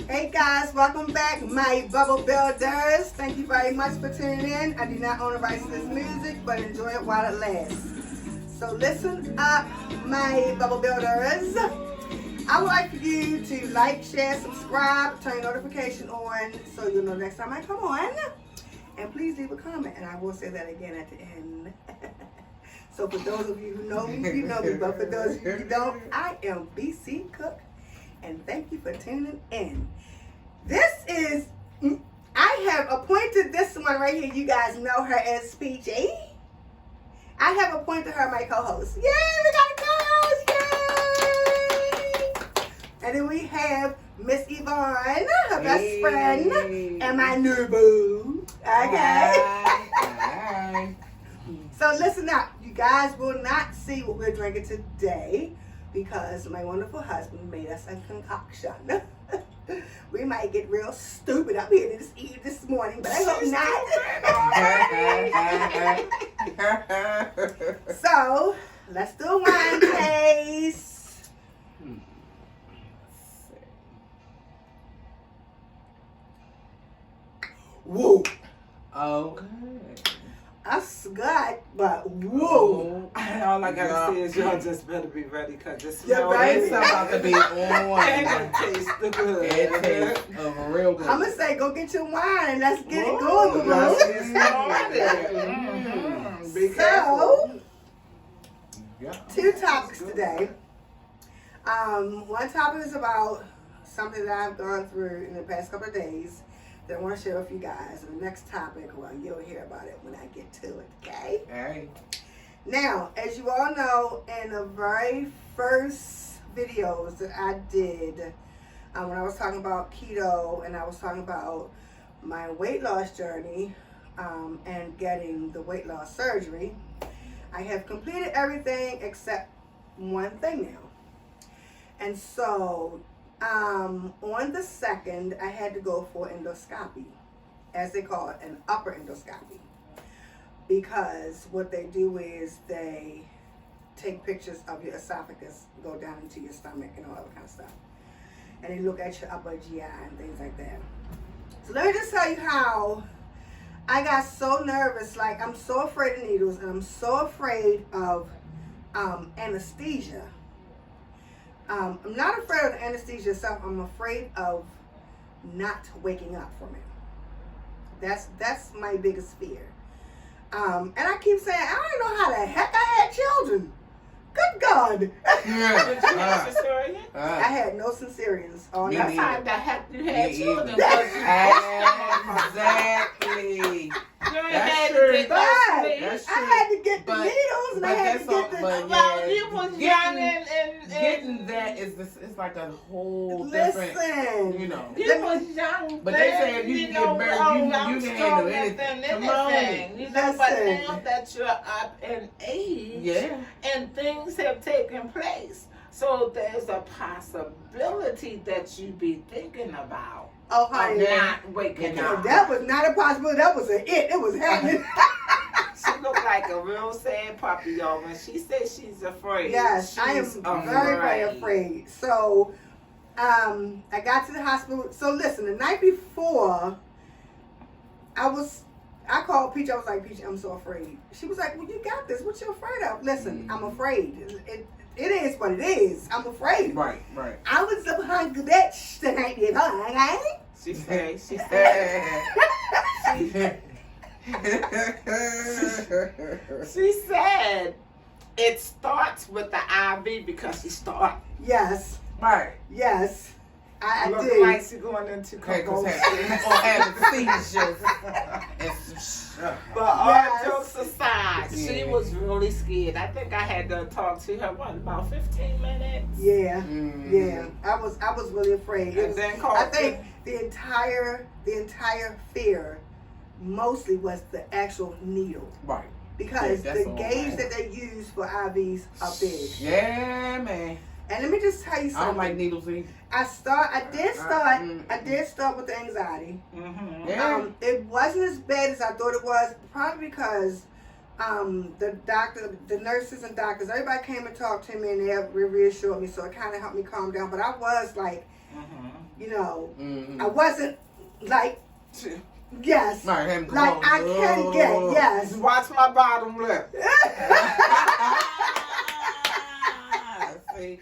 Hey guys, welcome back, my bubble builders. Thank you very much for tuning in. I do not own the rights to this music, but enjoy it while it lasts. So listen up, my bubble builders. I would like for you to like, share, subscribe, turn your notification on so you'll know next time I come on. And please leave a comment, and I will say that again at the end. So for those of you who know me, you know me, but for those of you who don't, I am BC Cook. And thank you for tuning in. I have appointed this one right here. You guys know her as PJ. I have appointed her my co-host. Yay, we got a co-host, yay! And then we have Miss Yvonne, her best friend, and my new boo. Okay? Hi. So listen up. You guys will not see what we're drinking today, because my wonderful husband made us a concoction. We might get real stupid up here this morning, but I hope not. So, let's do a wine taste. Whoa. Okay. That's good, but whoa. All I gotta say is y'all just better be ready, because this Yeah, right. It's about to be on. and it tastes good. It tastes real good. I'm going to say, go get your wine and let's get it going, Let's boo. get started. Be careful. So, Yeah. two topics today. One topic is about something that I've gone through in the past couple of days that I want to share with you guys. And the next topic, well, you'll hear about it when I get to it, okay? Hey. Now, as you all know, in the very first videos that I did, when I was talking about keto and I was talking about my weight loss journey and getting the weight loss surgery, I have completed everything except one thing now. And so, on the 2nd, I had to go for endoscopy, as they call it, an upper endoscopy. Because what they do is they take pictures of your esophagus, go down into your stomach and all that kind of stuff. And they look at your upper GI and things like that. So let me just tell you how I got so nervous. Like, I'm so afraid of needles and I'm so afraid of anesthesia. I'm not afraid of the anesthesia itself. I'm afraid of not waking up from it. That's my biggest fear. And I keep saying, I don't know how the heck I had children. Good God. Did you have cesarean? I had no cesareans. Oh, Me no. That's how the heck you had Me children. either. because Exactly. You ain't That's had true. to get But those That's I had to get the But- needles and I but had to that's all- get the... but Well, yeah, you was getting- young and Getting that is this. It's like a whole different. Listen. You know. you was young. But they say if you get married, you I'm can handle stronger anything. than Come on. anything. You know, but Listen. now that you're up in age, Yeah. and things have taken place, so there's a possibility that you be thinking about Oh, honey. not waking Yeah. up. That was not a possibility. That was it was happening. She looked like a real sad puppy, y'all. When she said she's afraid, Yes, I am she's very, very afraid. So, I got to the hospital. So listen, the night before, I called Peach. I was like, Peach, I'm so afraid. She was like, well, you got this. What you afraid of? Listen, I'm afraid. It is what it is. I'm afraid. Right. I was a hungry bitch the night before, okay? She said, she said it starts with the IV because she started. Yes, Right. yes. I Look did. like she going into Okay, because convulsions. seizures. But all Yes. jokes aside, she Yeah. was really scared. I think I had to talk to her, about 15 minutes? Yeah, Mm. yeah. I was really afraid. It And was, then called I think the entire fear mostly was the actual needle, Right. because Yeah, that's the all gauge right. that they use for IVs are big. Yeah, man. And let me just tell you I something. don't like needles either. I did start with the anxiety. Mm-hmm. Yeah. It wasn't as bad as I thought it was, probably because the nurses and doctors, everybody came and talked to me and they reassured me, so it kind of helped me calm down. But I was like You know, Mm-hmm. I wasn't like, yes, Right, him, come like on. I can get, yes. Watch my bottom lip. See?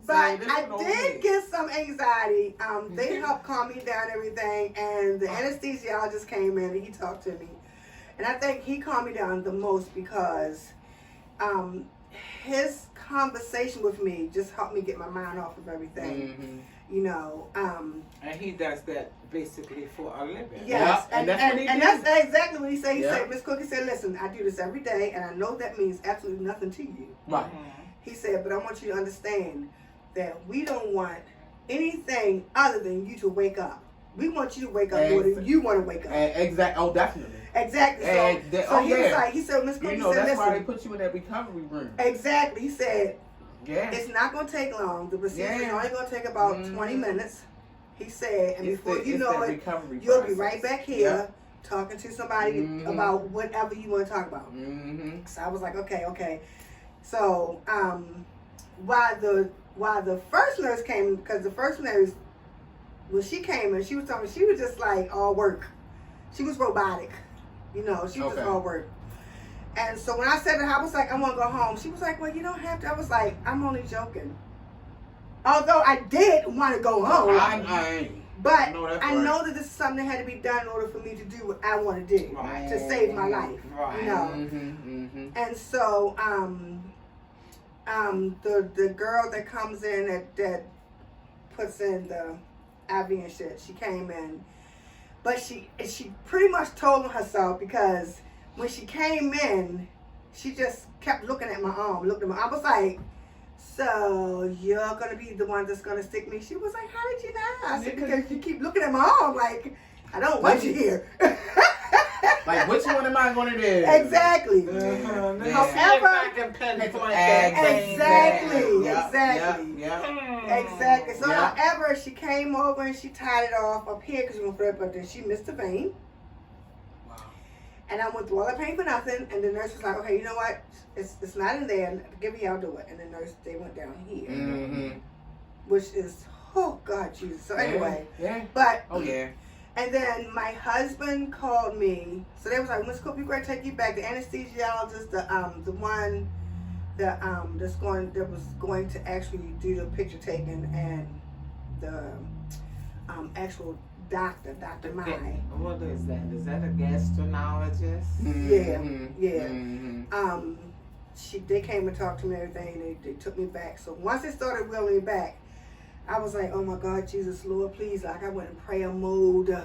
But See, this I one over did here. get some anxiety. They helped calm me down and everything, and the anesthesiologist came in and he talked to me. And I think he calmed me down the most because his conversation with me just helped me get my mind off of everything. Mm-hmm. You know, And he does that basically for a living. yes, Yeah, and that's what he and did. that's exactly what he said. He Yeah. said, Miss Cookie said, listen, I do this every day, and I know that means absolutely nothing to you. Right. He said, but I want you to understand that we don't want anything other than you to wake up. We want you to wake up more than you want to wake up. Exactly. Oh, definitely. Exactly. So, And so he was like, he said, Miss Cookie You know, said, that's why they listen. put you in that recovery room. Exactly. He said, Yeah. it's not going to take long. The procedure is Yeah. only going to take about 20 minutes. He said, and It's before the- you it's know that it, recovery you'll be process. right back here Yeah. talking to somebody about whatever you want to talk about. Mm-hmm. So I was like, okay. So while the first nurse came, because the first nurse, when she came in, she was telling me she was just like all work. She was robotic, you know. She was just Okay. all work. And so when I said to her, I was like, I want to go home. She was like, well, you don't have to. I was like, I'm only joking. Although I did want to go home, but No, that's I right. know that this is something that had to be done in order for me to do what I want to do Right. to save my life, Right. you know. Mm-hmm. And so, the girl that comes in that puts in the IV and shit, she came in, but she pretty much told on herself because when she came in, she just kept looking at my arm, I was like, so you're gonna be the one that's gonna stick me? She was like, how did you know? I said, because you keep looking at my arm like I don't want you here. Like, which one am I going to do? Exactly. Let me see However- if I can pinpoint that thing Exactly. there. Exactly. Yeah. Exactly. So, Yeah. however, she came over and she tied it off up here because she went for it, but then she missed the vein. Wow. And I went through all that pain for nothing. And the nurse was like, okay, you know what? It's not in there. Give me, I'll do it. And the nurse, they went down here, Mm-hmm. which is, oh, God, Jesus. So, anyway, Yeah. but, Oh, yeah. and then my husband called me. So they was like, Miss Coop, we're going to take you back. The anesthesiologist, the one that was going to actually do the picture taking, and the actual Dr. Mai. What is that? Is that a gastroenterologist? Yeah. Mm-hmm. They came and talked to me and everything. They took me back. So once they started wheeling me back, I was like, oh my God, Jesus, Lord, please. Like, I went in prayer mode,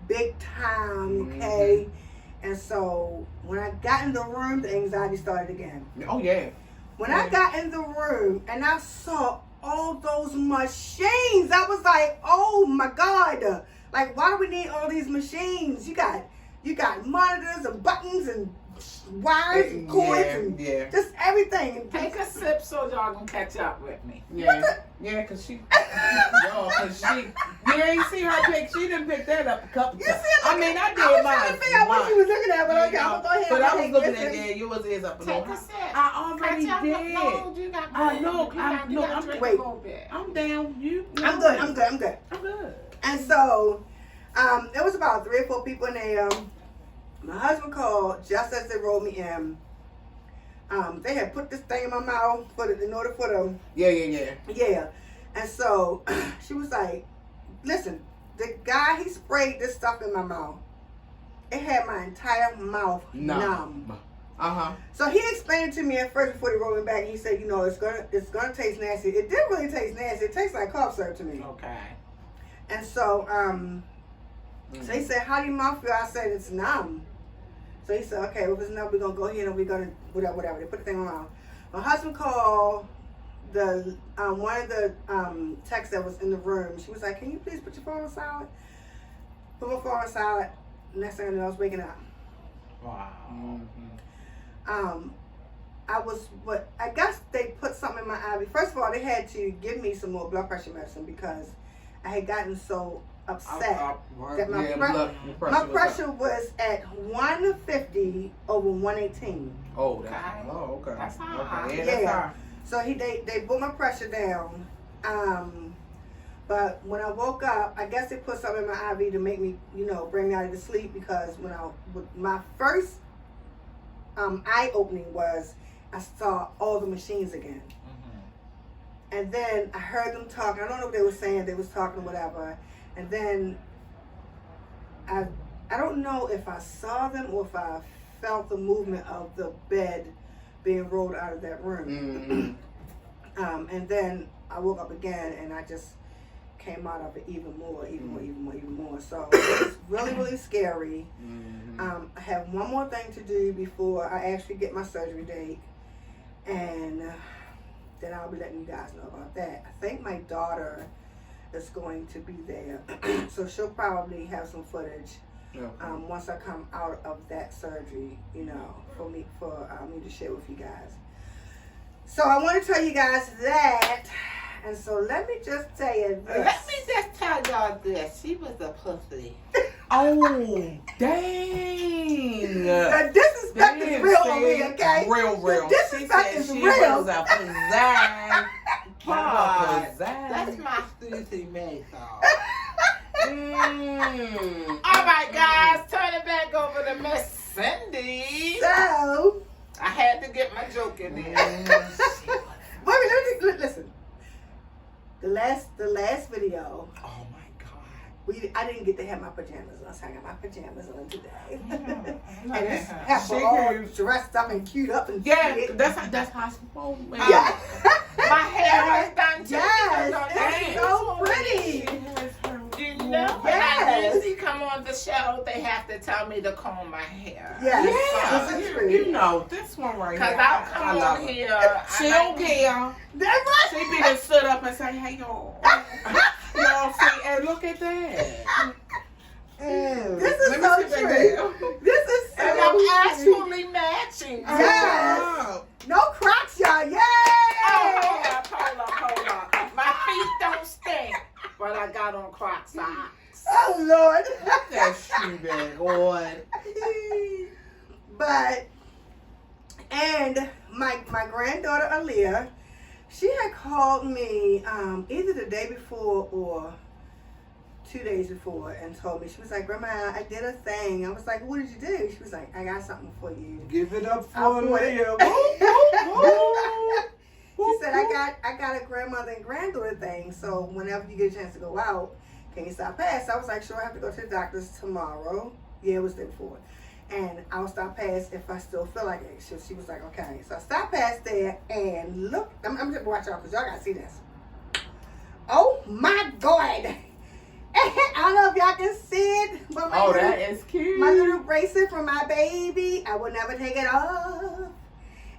big time, okay? And so when I got in the room, the anxiety started again. Oh, yeah. When I got in the room and I saw all those machines, I was like, oh my God. Like, why do we need all these machines? You got monitors and buttons and wires and cords and just everything. Take a sip so y'all can catch up with me. Yeah, cause she, you ain't see her pick. She didn't pick that up a couple times. I mean, I did I was trying mine. to figure out what she was looking at, but okay, I'm gonna go ahead. But I was and looking listen. at that. Yours is up and Take over. a sip. I already Catch up. did. No, you got I know. You got to drink wait. a little bit. I'm down. I'm good. I'm good. I'm good. And so, there was about 3 or 4 people in there. My husband called just as they rolled me in. They had put this thing in my mouth in order for them. Yeah. And so she was like, listen, the guy, he sprayed this stuff in my mouth. It had my entire mouth numb. Uh-huh. So he explained to me at first before they rolled me back. He said, you know, it's gonna taste nasty. It didn't really taste nasty. It tastes like cough syrup to me. Okay. And so, so he said, how do your mouth feel? I said, it's numb. So he said, okay, well, if it's numb, we're going to go ahead and we're going to, whatever. They put the thing on my mouth. My husband called the one of the techs that was in the room. She was like, can you please put your phone on silent? Put my phone on silent. Next thing I knew, I was waking up. Wow. I guess they put something in my IV. First of all, they had to give me some more blood pressure medicine because I had gotten so upset that my pressure was at 150 over 118. Oh, Okay. okay. That's high. Okay. Yeah, that's high. So they put my pressure down. But when I woke up, I guess they put something in my IV to make me, bring me out of the sleep, because my first eye opening was I saw all the machines again. And then I heard them talking. I don't know what they were saying. They was talking whatever. And then I don't know if I saw them or if I felt the movement of the bed being rolled out of that room. And then I woke up again, and I just came out of it even more. So it was really, really scary. I have one more thing to do before I actually get my surgery date, and then I'll be letting you guys know about that. I think my daughter is going to be there, so she'll probably have some footage once I come out of that surgery, for me to share with you guys. So I want to tell you guys that, and so let me just tell you this. Let me just tell y'all this. She was a pussy. Oh, dang. The disrespect is real on me, okay? Real. The disrespect is she real. was a pizzazz. God, Pizzazz. that's my Susie May song. Mm. All right, guys, turn it back over to Miss Cindy. So, I had to get my joke in there. let me listen. The last video, Oh my God. I didn't get to have my pajamas on, so I got my pajamas on today. Mm-hmm. And this heifer all dressed up and queued up and Yeah, shit. that's how it's supposed to be. Yeah. My hair is done too. Yes, it's so pretty. You know, when I usually come on the show, they have to tell me to comb my hair. Yes, this is true. You know, this one right here. Because I'll come love on her. here. She don't care. That's right. She be to sit up and say, hey, y'all. Y'all see, and look at that. This is Let me so sit back true. down. This is so And I'm true. actually matching. Yes. No Crocs, y'all. Yay! Oh, hold up. My feet don't stink, but I got on Crocs socks. Oh, Lord. That shoe bag on. And my granddaughter Aaliyah, she had called me either the day before or 2 days before and told me, she was like, Grandma, I did a thing. I was like, what did you do? She was like, I got something for you. Give it up for I bought it. Leah. She said, I got a grandmother and granddaughter thing, so whenever you get a chance to go out, can you stop past? I was like, sure, I have to go to the doctor's tomorrow. Yeah, it was the day before. And I'll stop past if I still feel like it. She was like, okay. So I stopped past there and look, I'm just watch out because y'all got to see this. Oh my God. I don't know if y'all can see it, but That is cute. my little bracelet from my baby, I would never take it off.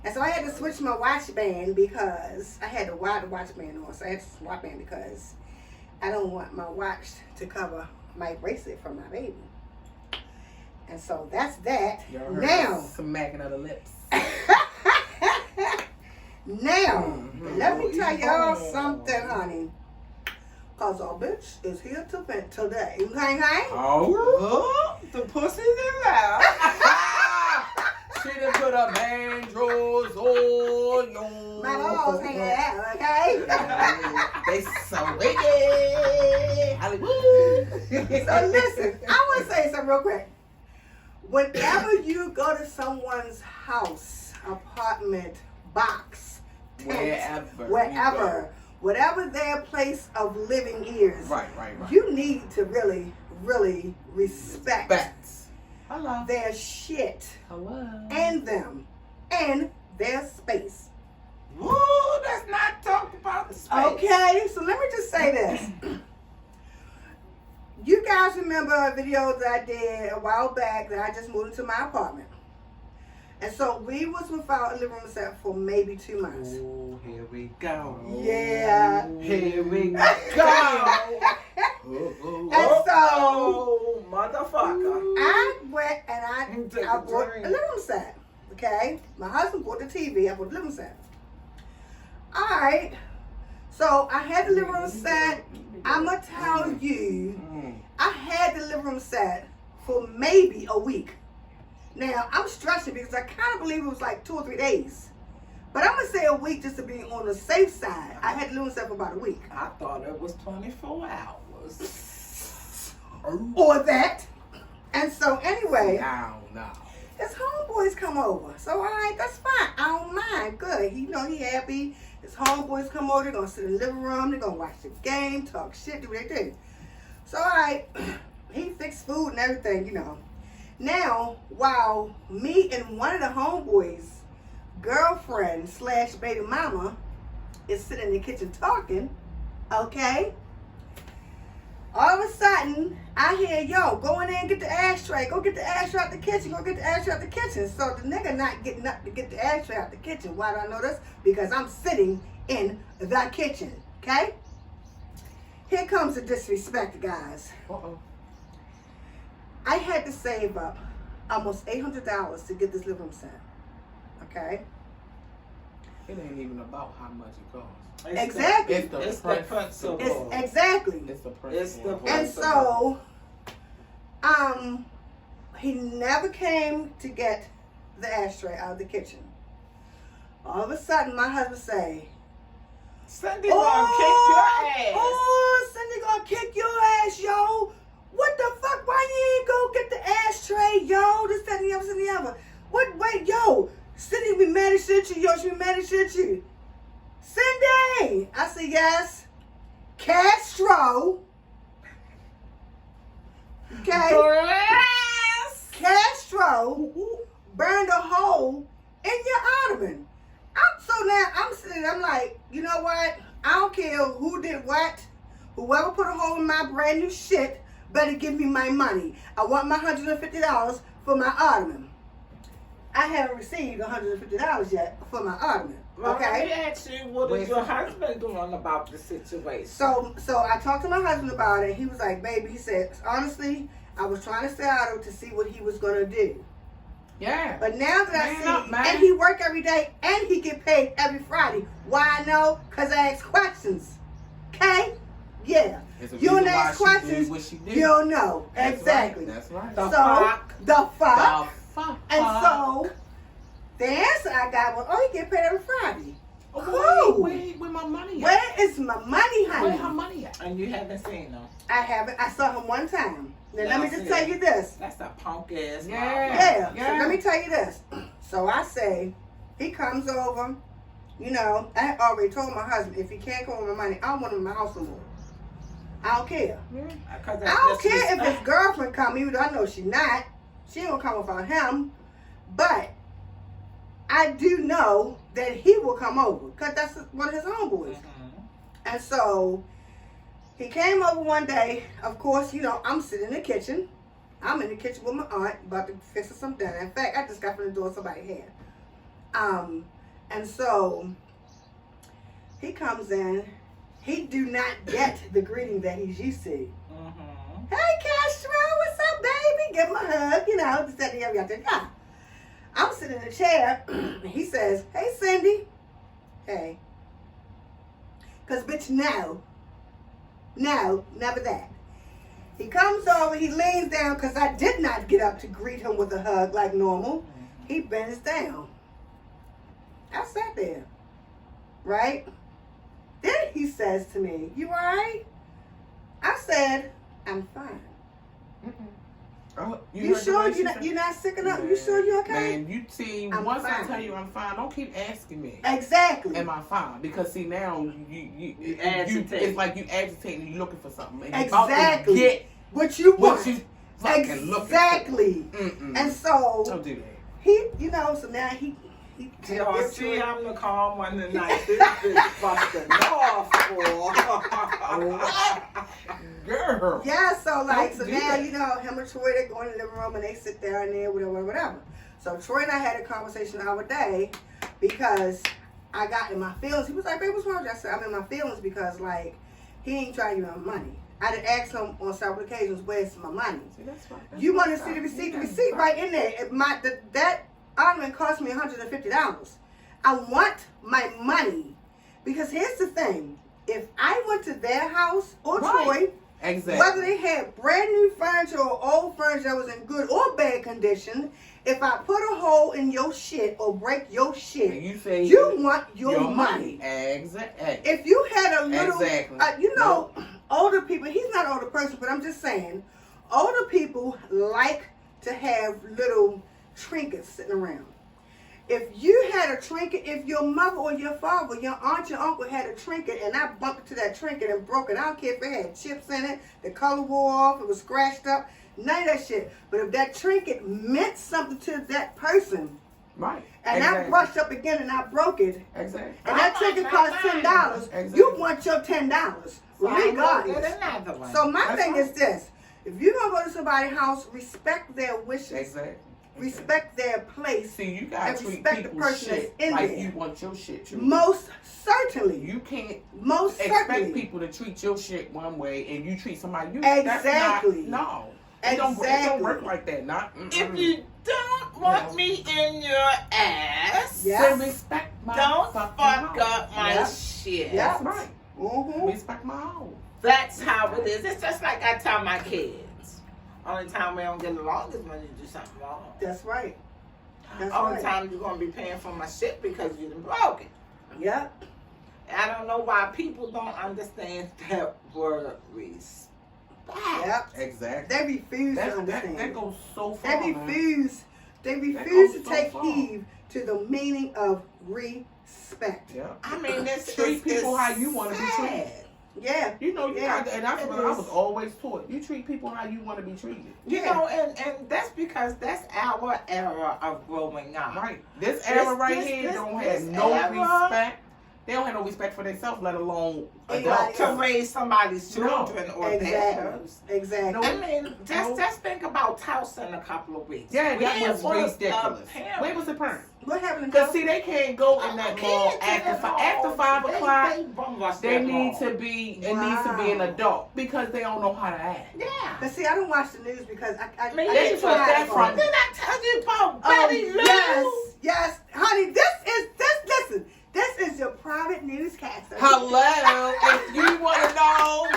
And so I had to switch my watch band because I had to wear the watch band on. So I had to swap band because I don't want my watch to cover my bracelet from my baby. And so that's that. Y'all heard Now, the smacking of the lips. let me tell y'all something, honey. Cause our bitch is here to vent today. Okay? Oh, the pussy's in there. She done put her mandrels on you. My balls hanging out, okay? They so wicked. Hollywood. So listen, I want to say something real quick. Whenever you go to someone's house, apartment, box, tent, wherever, whatever their place of living is, Right. you need to really, really respect Hello. their shit Hello. and them and their space. Woo, let's not talk about the space. Okay, so let me just say this. You guys remember a video that I did a while back that I just moved into my apartment. And so we was without a living room set for maybe 2 months. Oh, here we go. Yeah. Here we go. And so motherfucker. I went and I Take a bought drink. a living room set. Okay? My husband bought the TV, I bought the living room set. Alright. So I had the living room set. I'ma tell you, I had the living room set for maybe a week. Now, I'm stretching because I kind of believe it was like 2 or 3 days. But But I'm gonna say a week just to be on the safe side. I had to lose myself for about a week. I thought it was 24 hours. Or that. And so anyway, I don't know. his homeboys come over. So all right, that's fine. I don't mind. Good. He he happy. His homeboys come over. They're gonna sit in the living room. They're gonna watch the game, talk shit, do what they do. So all right, he fixed food and everything, Now, while me and one of the homeboys' girlfriend / baby mama is sitting in the kitchen talking, okay? All of a sudden, I hear, yo, go in there and get the ashtray. Go get the ashtray out the kitchen. Go get the ashtray out the kitchen. So the nigga not getting up to get the ashtray out the kitchen. Why do I know this? Because I'm sitting in the kitchen, okay? Here comes the disrespect, guys. Uh-oh. I had to save up almost $800 to get this living room set, okay? It ain't even about how much it costs. Exactly. It's the principle. It's exactly. It's the principle. It's the And so, he never came to get the ashtray out of the kitchen. All of a sudden, my husband say, Cindy gonna kick your ass. Oh, Cindy gonna kick your ass, yo. What the fuck? Why you ain't go get the ashtray, yo? This, that, and the other, this, and the other. What? Wait, yo. Cindy be mad as shit you, yo. She be mad as shit you. Cindy! I said, yes. Castro. Okay? Glass. Castro burned a hole in your ottoman. So now I'm sitting there, I'm like, you know what? I don't care who did what. Whoever put a hole in my brand new shit better give me my money. I want my $150 for my ottoman. I haven't received $150 yet for my ottoman. Well, let me Okay? ask you, what is your husband doing about the situation? So I talked to my husband about it. He was like, baby, he said, honestly, I was trying to stay out of it to see what he was going to do. Yeah. But now that I Man see, up, man. and he work every day, and he get paid every Friday. Why I know? Because I ask questions. Okay? Yeah. It's a You don't reason why ask she questions, did what she did. you don't know. That's Exactly. Right. That's right. The So, fuck? the fuck. The fuck. And so, the answer I got was, oh, he get paid every Friday. Oh, Cool. where my money at? Where is my money, Where her honey? money at? And you haven't seen him. I haven't. I saw him one time. Now, let me That's just it. tell you this. That's a punk ass. Yeah. Yeah. So let me tell you this. So I say, he comes over. I had already told my husband, if he can't come with my money, I don't want him in my house no more. I don't care. I don't care if his girlfriend come, even though I know she not. She ain't gonna come without him. But I do know that he will come over, because that's one of his homeboys. And so he came over one day. Of course, I'm sitting in the kitchen. I'm in the kitchen with my aunt, about to fix some dinner. In fact, I just got from the door somebody had. And so he comes in. He do not get the greeting that he's used to. Hey, Castro, what's up, baby? Give him a hug, just that and the other. Yeah. I'm sitting in the chair. He says, hey, Cindy. Hey. Because, bitch, no, never that. He comes over, he leans down, because I did not get up to greet him with a hug like normal. He bends down. I sat there, right? Then he says to me, you all right? I said, I'm fine. Oh, You heard the sure way she you're said- not sick enough? You sure you're okay? Man, you see, I'm once I fine. tell you I'm fine, don't keep asking me. Exactly. Am I fine? Because see now you agitate. it's like you agitating, you looking for something. And Exactly. You about to get What you want. what you fucking looking Exactly. for. Mm-mm. And so Don't do that. he, so now he Y'all see, I'm the calm one tonight. This bitch busting off, Girl. Yeah, so Don't so do now, that. him and Troy, they go in the living room and they sit there and there, whatever. So Troy and I had a conversation the other day because I got in my feelings. He was like, babe, what's wrong with you? I said, I'm in my feelings because, he ain't trying to give me my money. I did ask him on several occasions, where's my money? See, that's right. You want to see the receipt? The receipt right in there. That ornament cost me $150. I want my money. Because here's the thing. If I went to their house or Right. Troy Exactly. Whether they had brand new furniture or old furniture that was in good or bad condition, if I put a hole in your shit or break your And shit, you say you want your money. Exactly. If you had a little, Exactly. Older people, he's not an older person, but I'm just saying, older people like to have little trinkets sitting around. If you had a trinket, if your mother or your father, your aunt, your uncle had a trinket, and I bumped into that trinket and broke it, I don't care if it had chips in it, the color wore off, it was scratched up, none of that shit. But if that trinket meant something to that person, Right. and I brushed up again and I broke it, Exactly. and that trinket cost $10, Exactly. you want your $10, regardless. So my That's thing right. is this: if you're gonna go to somebody's house, respect their wishes, Exactly. respect their place. See, you gotta and treat respect the people's person shit that's in like there. you want your shit treated. Most certainly. You can't Most expect certainly. people to treat your shit one way and you treat somebody you Exactly. That's not, no. It don't work like that. Not If you don't want me in your ass, Yeah. then respect my don't fucking fuck home. up my Yeah. shit. Yeah. That's right. Mm-hmm. Respect my home. That's how it is. It's just like I tell my kids. Only time we don't get along is when you do something wrong. That's right. That's Only right. time you're gonna be paying for my shit because you done broke it. Yep. I don't know why people don't understand that word respect. Yep. Exactly. They refuse to That understand. goes so far. They man. refuse. They That refuse to goes so take far. heed to the meaning of respect. Yeah. I mean, this Treat is people it's how you want to be treated. sad. Yeah. You know, you Yeah, got, and that's it what I is. was always taught. You treat people how you want to be treated. You Yeah. know, and that's because that's our era of growing up. Right. This era right here this- don't this have no era- respect. They don't have no respect for themselves, let alone Anybody adults. To raise somebody's children or Exactly. theirs. Exactly. No. I mean, No. just think about Tulsa in a couple of weeks. Yeah, that Where was ridiculous. the parents? Where was the parent? What happened to Because see, they can't go in that mall after 5 o'clock. They need to be. It needs to be an Wow. adult because they don't know how to act. Yeah. But see, I don't watch the news because I Me They get took either. that tired from- of it. Did I tell you about Oh, Betty Lou? yes, honey. Listen. This is your private newscaster. Hello, if you want to know,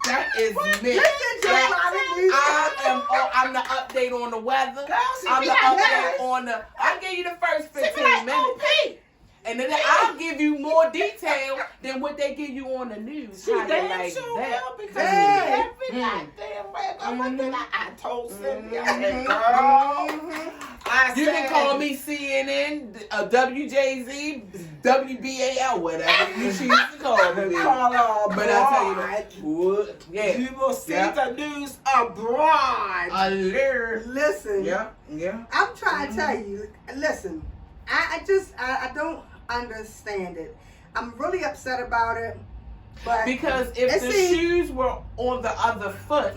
that is me. This is your private newscaster. I'm the update on the weather. Girl, she I'm be the like, update yes. on the. I'll give you the first She be 15 like, minutes. OP. And then I'll give you more detail than what they give you on the news. She How they damn like sure that. will because Yeah. every goddamn way. What did I told Cindy, I said, Mhm. girl, I You said, can call me CNN, WJZ, WBAL, whatever you choose to call me. call her But I tell you abroad. what, yeah, You will see Yeah. the news abroad. alert. Listen. Yeah. I'm trying to tell you. Listen. I don't understand it. I'm really upset about it. But Because if and the see- shoes were on the other foot,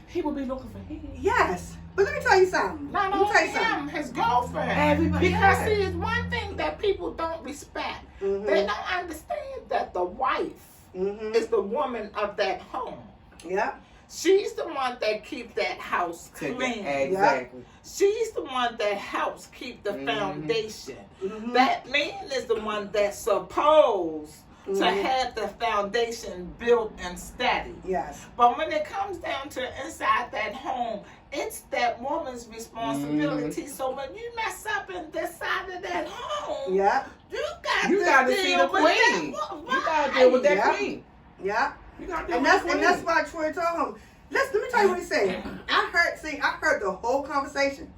he would be looking for him. yes. But let me tell you something. Not Let me tell only you something. him, his girlfriend. Everybody. Because yeah. see, it's one thing that people don't respect. Mhm. They don't understand that the wife Mhm. is the woman of that home. Yeah. She's the one that keep that house Take it. clean. Exactly. She's the one that helps keep the Mhm. foundation. Mhm. That man is the one that's supposed to Mhm. have the foundation built and steady. Yes. But when it comes down to inside that home, it's that woman's responsibility. So when you mess up in this side of that home, Yeah. you got You to gotta deal see the with queen. that wo- You gotta deal with that Yeah. queen. Yeah. You gotta deal And with that's the and queen. that's why Troy told him. Let me tell you what he said. I heard the whole conversation.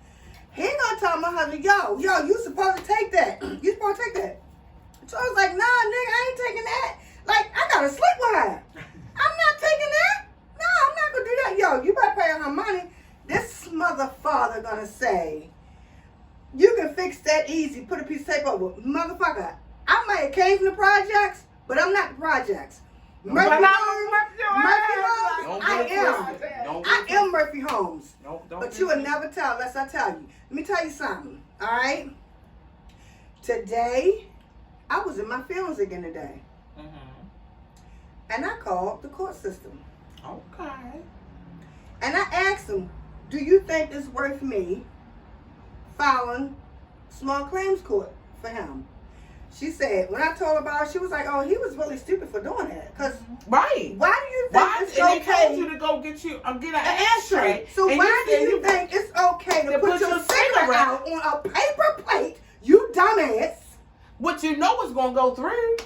He ain't gonna tell my husband, yo, you supposed to take that. You supposed to take that. So I was like, nah, nigga, I ain't taking that. Like, I gotta sleep with her. I'm not taking that. No, I'm not gonna do that. Yo, you better pay her money. This mother father gonna say, you can fix that easy. Put a piece of tape over. Motherfucker, I might have came from the projects, but I'm not the projects. Murphy But Homes, Murphy Don't Homes, I get it am. twisted. Don't I get it am Murphy Homes. Don't But get you would it never tell unless I tell you. Let me tell you something, all right? Today, I was in my feelings again today. And I called the court system. Okay. And I asked them, do you think it's worth me filing small claims court for him? She said, when I told her about it, she was like, oh, he was really stupid for doing that. Because Right. why do you think Why? it's And they told okay? you to go get an An ashtray. ashtray. So And why do said you think it's okay to put your cigarette out on a paper plate? You dumbass. What you know is gonna go through.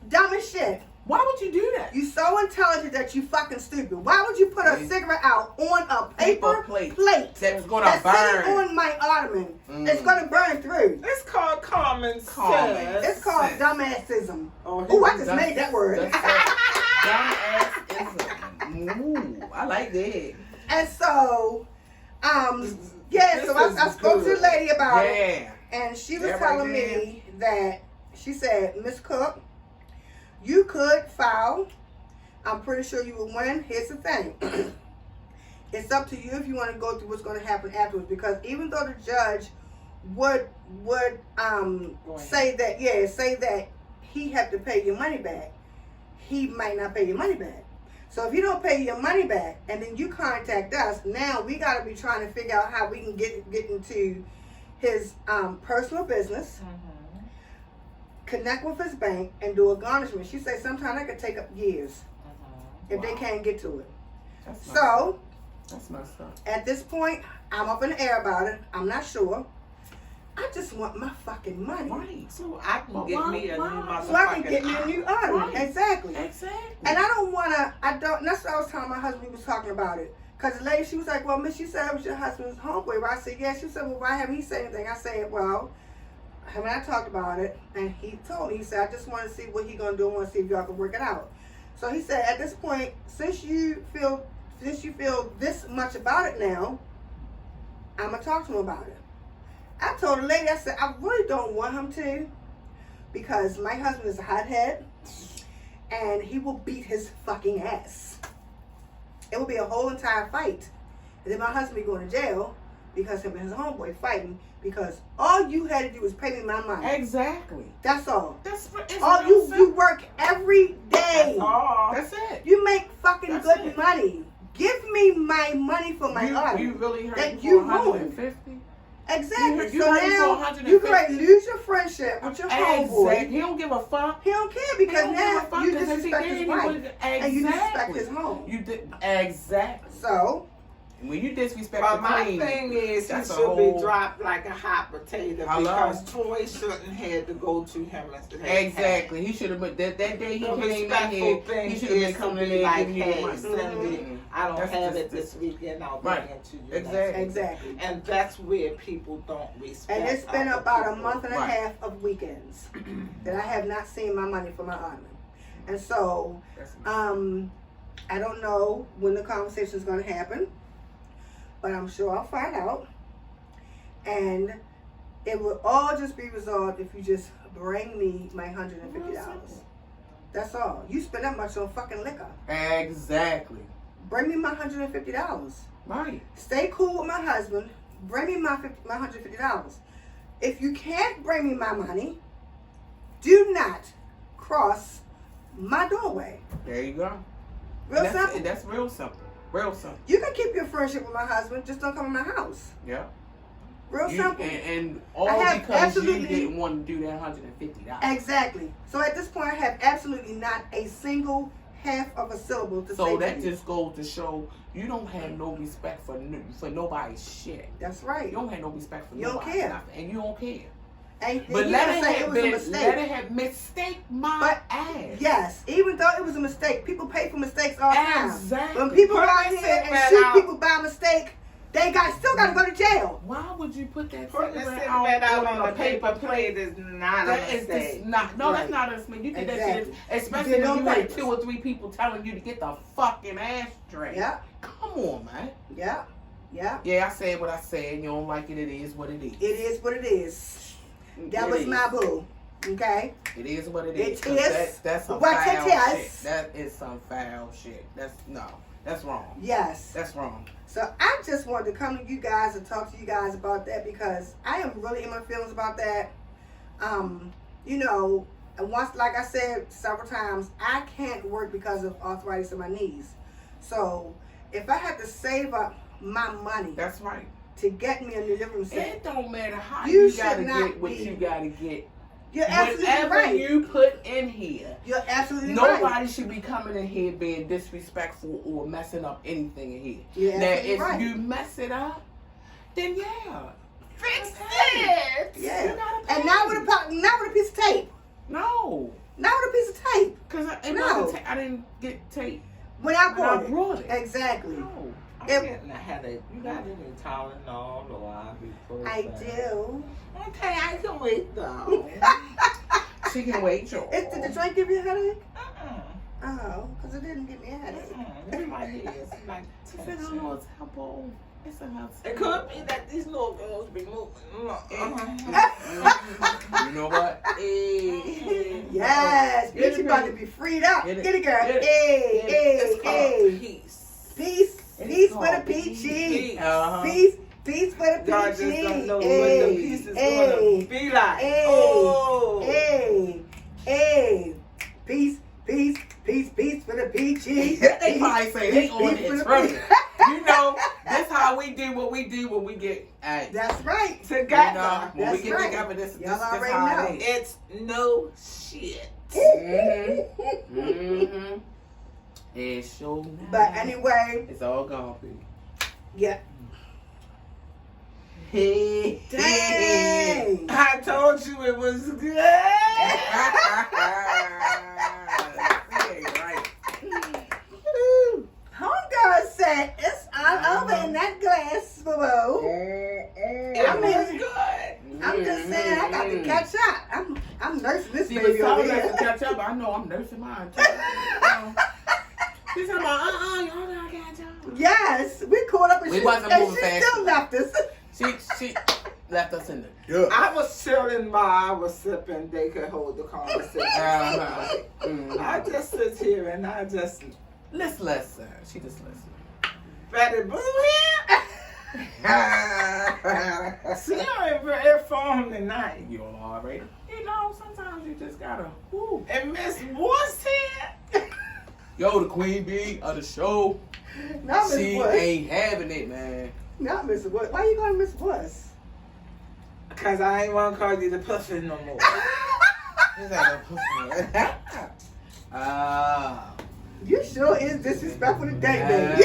Dumb as shit. Why would you do that? You so intelligent that you fucking stupid. Why would you put a cigarette out on a paper plate That's gonna that's burn. sitting on my ottoman? It's gonna burn through. It's called common sense. It's called dumbassism. Oh, Oh, I just made that word. Dumbassism. Ooh, I like that. And so, yeah, so I spoke to the lady about it, Yeah. and she was That right telling there. me that, she said, Miss Cook, you could file. I'm pretty sure you will win. Here's the thing. It's up to you if you want to go through what's going to happen afterwards, because even though the judge would say that he had to pay your money back, he might not pay your money back. So if you don't pay your money back and then you contact us, now we got to be trying to figure out how we can get into his personal business, connect with his bank, and do a garnishment. She said sometimes that could take up years if they can't get to it. So That's messed up. at this point, I'm up in the air about it. I'm not sure. I just want my fucking money. Right. So I can get me a new motherfucking So I can get me a new ottoman. Right. Exactly. Exactly. And I don't want to, that's what I was telling my husband, we was talking about it. Because the lady, she was like, well, Miss, you said it was your husband's homeboy. Well, I said, yeah. She said, well, why haven't he said anything? I said, well, him and I talked about it. And he told me, he said, I just want to see what he going to do. I want to see if y'all can work it out. So he said, at this point, since you feel this much about it now, I'm going to talk to him about it. I told the lady, I said, I really don't want him to, because my husband is a hothead and he will beat his fucking ass. It will be a whole entire fight. And then my husband be going to jail because him and his homeboy fighting, because all you had to do was pay me my money. Exactly. That's all. It's All you work every day. That's all. That's it. You make fucking That's good it. money. Give me my money for my art. You really heard that me you for 150? Exactly. You So heard me for now 150? you can lose your friendship with your homeboy. Exactly. He don't give a fuck. He don't care because He don't give a now fuck, you 'cause if he disrespect did, his he wife would've- and you disrespect Exactly. his home. You did exactly. So When you disrespect But the my queen, thing is, he that's a should be whole- dropped like a hot potato, Hello? because Troy shouldn't have to go to him and say, Exactly. He should have been that day he The came in respectful here. thing He should have been is to coming be in like, giving you hey, the money. Cindy, Mhm. I don't That's have just- it this weekend. I'll Right. bring it to you. Exactly. exactly. And that's where people don't respect. And it's been other about a people. month and a Right. half of weekends that I have not seen my money for my ottoman. And so, That's I don't know when the conversation is going to happen, but I'm sure I'll find out. And it will all just be resolved if you just bring me my $150. That's all. You spend that much on fucking liquor. exactly. Bring me my $150. Right. Stay cool with my husband. Bring me my $150. If you can't bring me my money, do not cross my doorway. There you go. Real And simple. That's real simple. Real simple. You can keep your friendship with my husband, just don't come in my house. Yeah. Real You, simple. and all I have because absolutely- you didn't want to do that $150. Exactly. So at this point, I have absolutely not a single half of a syllable to say So to that you. just goes to show you don't have no respect for nobody's shit. That's right. You don't have no respect for You don't nobody. care. Nothing, and you don't care. And But you let can it say have it was a been, mistake. let it have mistake my But- ass. Yes, even though it was a mistake, people pay for mistakes all the time. Exactly. When people Put go out the here and cigarette shoot out. people by mistake, they still got to go to jail. Why would you put that Putting the cigarette cigarette out on a a paper plate is not a That is mistake. just not. No, Right. that's not a mistake. You did that Exactly. shit, especially You did when on you had purpose. 2 or 3 people telling you to get the fucking ashtray. Yeah, Come on, man. yeah, yeah. Yeah, I said what I said. You don't like it. It is what it is. It is what it is. That It was is. my boo. Okay? It is what it It is. 'cause is That's some what foul it is. shit. That is some foul shit. That's wrong. Yes. That's wrong. So I just wanted to come to you guys and talk to you guys about that, because I am really in my feelings about that. You know, and once, like I said several times, I can't work because of arthritis in my knees. So if I had to save up my money That's right. to get me a new living set, It don't matter how You you, should gotta not get what be- you gotta get. You're absolutely Whatever right. you put in here, You're absolutely right. nobody should be coming in here being disrespectful or messing up anything in here. You're Now, absolutely if right. you mess it up, then yeah, Fix okay. it. Yeah. You gotta pay. And not with a piece of tape. No, Not with a piece of tape. because No. I didn't get tape When I when bought I it. brought it. Exactly. No. I'm It- getting a headache. You got any Tylenol or ibuprofen? I do. Okay, I can wait though. She can wait, y'all. Did the drink give you a headache? Mm-mm. Oh, because it didn't give me a headache. It's like this, like She said, "I know it's helpful. It's a help." It could be that these little girls be moving. You know what? Hey. Yes, Get bitch, it, you about to baby. be freed up. Get it. Get it, girl. Get it. Hey, It's hey, called hey. peace. Peace, It's peace for the called peachy. Peace. Uh-huh. Peace for the God just peachy. don't know Hey, when the peace is hey, gonna be like. hey, Oh. hey, hey. Peace for the peachy. They probably say they on Peace for it the tripping. peachy. You know, that's how we do what we do when we get at. That's right. Together. When we That's get right. together, this Y'all how already it is. It's no shit. Mm-hmm. Mm-hmm. It's so nice. But anyway, It's all gone, be. yeah. Hey. Dang. I told you it was good. Homegirl said it's all over in that glass, boo. It I mean, was good. I'm just saying I got to catch up. I'm nursing this She was baby over telling us here. to catch up. I know I'm nursing mine too. She's talking about, y'all gotta catch up. Yes, we caught up and We she, wasn't and moving she fast still left us. She left us in the dirt. I was chilling while I was sipping. They could hold the conversation. Uh-huh. Mhm. I just sit here and I just Let's listen. She just listen. Betty Boo here. See, I'm very phone tonight. You already. You know, sometimes you just gotta. Woo. And Miss Woods here. Yo, the queen bee of the show. Not Miss She Woods. ain't having it, man. Not Miss Woods. Why you going Miss Woods? Cause I ain't wanna call you the puffin no more. Is that a You sure is disrespectful today, baby.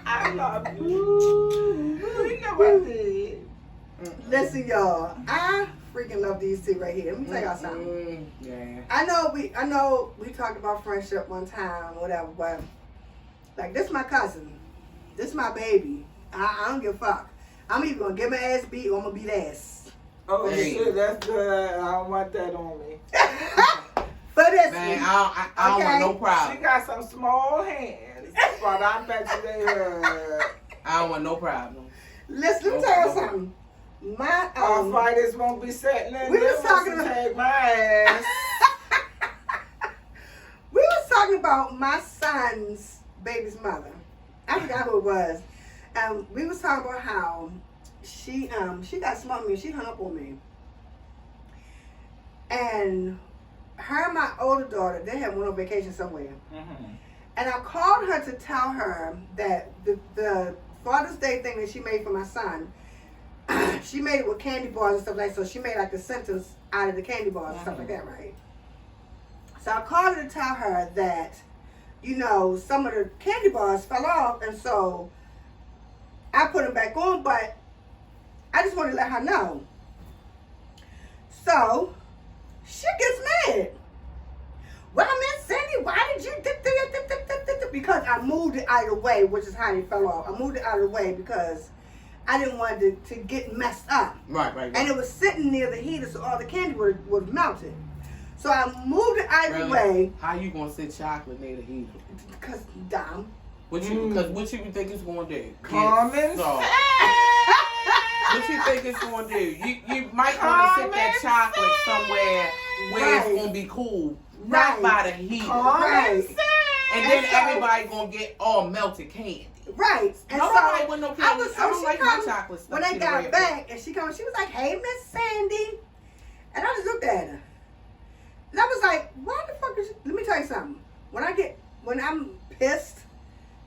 I love you. You know what I did. Listen, y'all. I freaking love these two right here. Let me tell y'all something. Yeah. I know we talked about friendship one time, whatever, but like this my cousin. This my baby. I don't give a fuck. I'm either gonna get my ass beat or I'm gonna beat ass. Oh Hey. shit, that's good. I don't want that on me. For this Man, one. I don't want no She problem. got some small hands, but I bet you they hurt. I don't want no problem. Listen, let me tell you something. My Arthritis won't be setting in. We was They talking must about- take my ass. we was talking about my son's baby's mother. I forgot who it was. We was talking about how she got smart with me. She hung up on me. And her and my older daughter, they had went on vacation somewhere. Mm-hmm. And I called her to tell her that the Father's Day thing that she made for my son, she made it with candy bars and stuff like that. So she made like the centers out of the candy bars and stuff like that, right? So I called her to tell her that, you know, some of the candy bars fell off, and so I put them back on, but I just wanted to let her know. So she gets mad. Well, Miss Cindy, why did you because I moved it out of the way, which is how they fell off. I moved it out of the way because I didn't want it to get messed up. Right. And it was sitting near the heater, so all the candy was melted. So I moved it out of the way How you gonna sit chocolate near the heater? because dumb. What you think it's gonna do? Common Get soft. What you think it's gonna do? You might want to sit that chocolate somewhere where Right. it's gonna be cool, Right. not by the heat. Right. And then And so- everybody gonna get all melted candy. Right. And Nobody so want no I candy. was I don't she like my come, chocolate stuff. when I got back and she was like, "Hey, Miss Sandy," and I just looked at her, and I was like, "Why the fuck is?" Let me tell you something. When I'm pissed,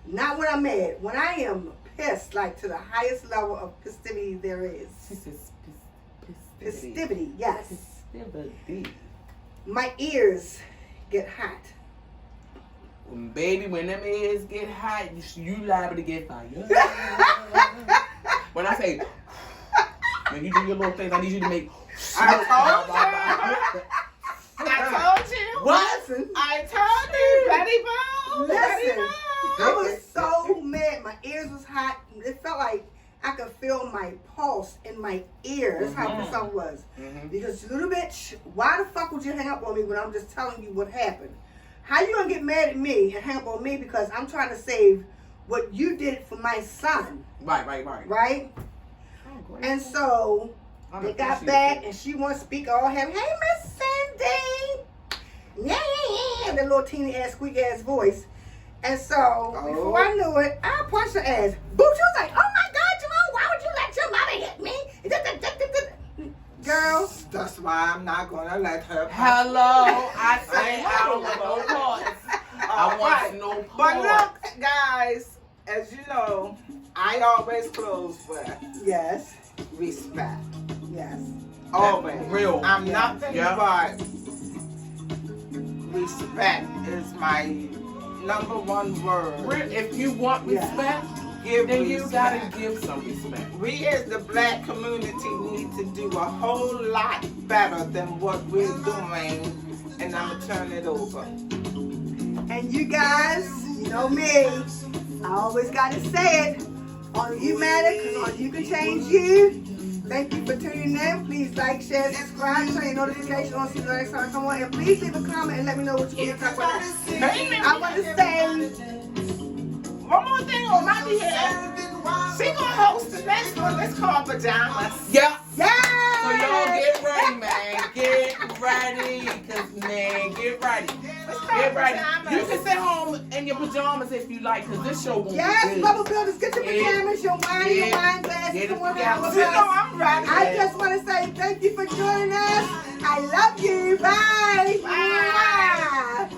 not when I'm mad. When I am pissed, like to the highest level of festivity there is. She says, piss. Festivity, yes. Festivity. My ears get hot. Baby, when them ears get hot, you liable to get fired. When I say, when you do your little things, I need you to make. I told you. What? Listen, I told you, Betty Boo. Betty listen. Boo. I was so mad. My ears was hot. It felt like I could feel my pulse in my ear. That's how the song was. Because little bitch, why the fuck would you hang up on me when I'm just telling you what happened? How you gonna get mad at me and hang up on me because I'm trying to save what you did for my son? Right? And so they got back and she wants to speak all heavy. Hey, Miss Cindy. Yeah. That little teeny ass, squeak ass voice. And so before I knew it, I punched her ass. Boo, she was like, oh my God, Jerome, why would you let your mama hit me? Girl. That's why I'm not gonna let her. Hello, I say I don't want no parts. I want no parts. But look, guys, as you know, I always close with Yes. respect. Yes. Always. Real. I'm nothing Yeah. but respect is my number one word. If you want respect, Give then you gotta respect. give some respect. We as the black community need to do a whole lot better than what we're doing, and I'm gonna turn it over. And you guys, you know me, I always gotta say it. Only you matter, because only you can change you. Thank you for tuning in. Please like, share, subscribe, turn your notifications on so you know next time I come on. And please leave a comment and let me know what you want to talk about. I want to say One more thing on my behalf. She gonna host the next one. It's called Pajamas. Yeah. yeah. So y'all get ready, man. Get ready, cause man, get ready. It's called Get ready. Pajamas. You can sit home in your pajamas if you like, cause this show won't Yes, be good. Bubble Builders, get your pajamas, your wine, your wine glasses, Get it come on together. out with You know us. I'm ready. I just want to say thank you for joining us. I love you. Bye. Bye. Mwah.